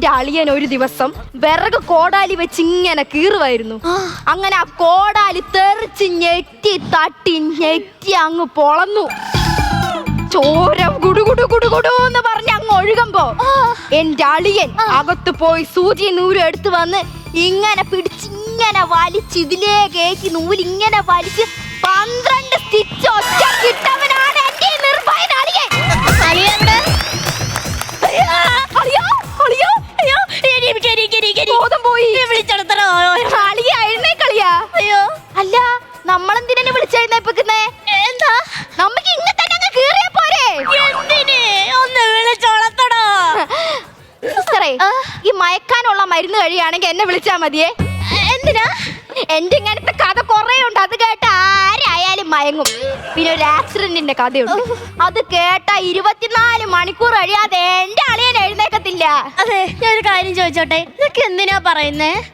എന്റെ അളിയൻ ഒരു ദിവസം വിറക് കോടാലി വെച്ച് ഇങ്ങനെ കീറുവായിരുന്നു. അങ്ങനെ ആ കോടാലി തെറിച്ച് ഞെട്ടി തട്ടി ഞെട്ടി അങ്ങ് പൊളന്നു. ചോര ഗുടുഗുടു ഗുടുഗുടു എന്ന് പറഞ്ഞ് അങ്ങ് ഒഴുകുമ്പോ എന്റെ അളിയൻ അകത്ത് പോയി സൂചി നൂല് എടുത്തു വന്ന് ഇങ്ങനെ പിടിച്ച് ഇങ്ങനെ വലിച്ച് ഇതിലേ കയറ്റി നൂലിങ്ങനെ വലിച്ച് 12 സ്റ്റിച്ച് ഒറ്റ കിട്ടവനാണ് എന്റെ നിർഭയൻ അളിയൻ. ബോധം പോയി. അളിയ എഴുന്നേക്കളിയാ. അല്ല നമ്മളെന്തിനെ വിളിച്ചെഴുന്നേപ്പിക്കുന്നേ? എന്താ നമുക്ക് ഇങ്ങനെ തന്നെ അങ്ങ് കീറിയാ പോരെ? ഒന്ന് വിളിച്ചോളത്തടോ സിസ്റ്ററേ, ഈ മയക്കാനുള്ള മരുന്ന് കഴിയാണെങ്കിൽ എന്നെ വിളിച്ചാ മതിയേ. എന്തിനാ? എന്റെ ഇങ്ങനത്തെ കഥ കൊറേ ഉണ്ട്. അത് കേട്ട ആരായാലും മയങ്ങും. പിന്നെ ഒരു ആക്സിഡന്റിന്റെ കഥയുണ്ട്. അത് കേട്ട 24 മണിക്കൂർ കഴിയാതെ എന്റെ അളിയൻ എഴുന്നേക്കത്തില്ല. അതെ, ഞാൻ ഒരു കാര്യം ചോദിച്ചോട്ടെ, ഇതൊക്കെ എന്തിനാ പറയുന്നേ?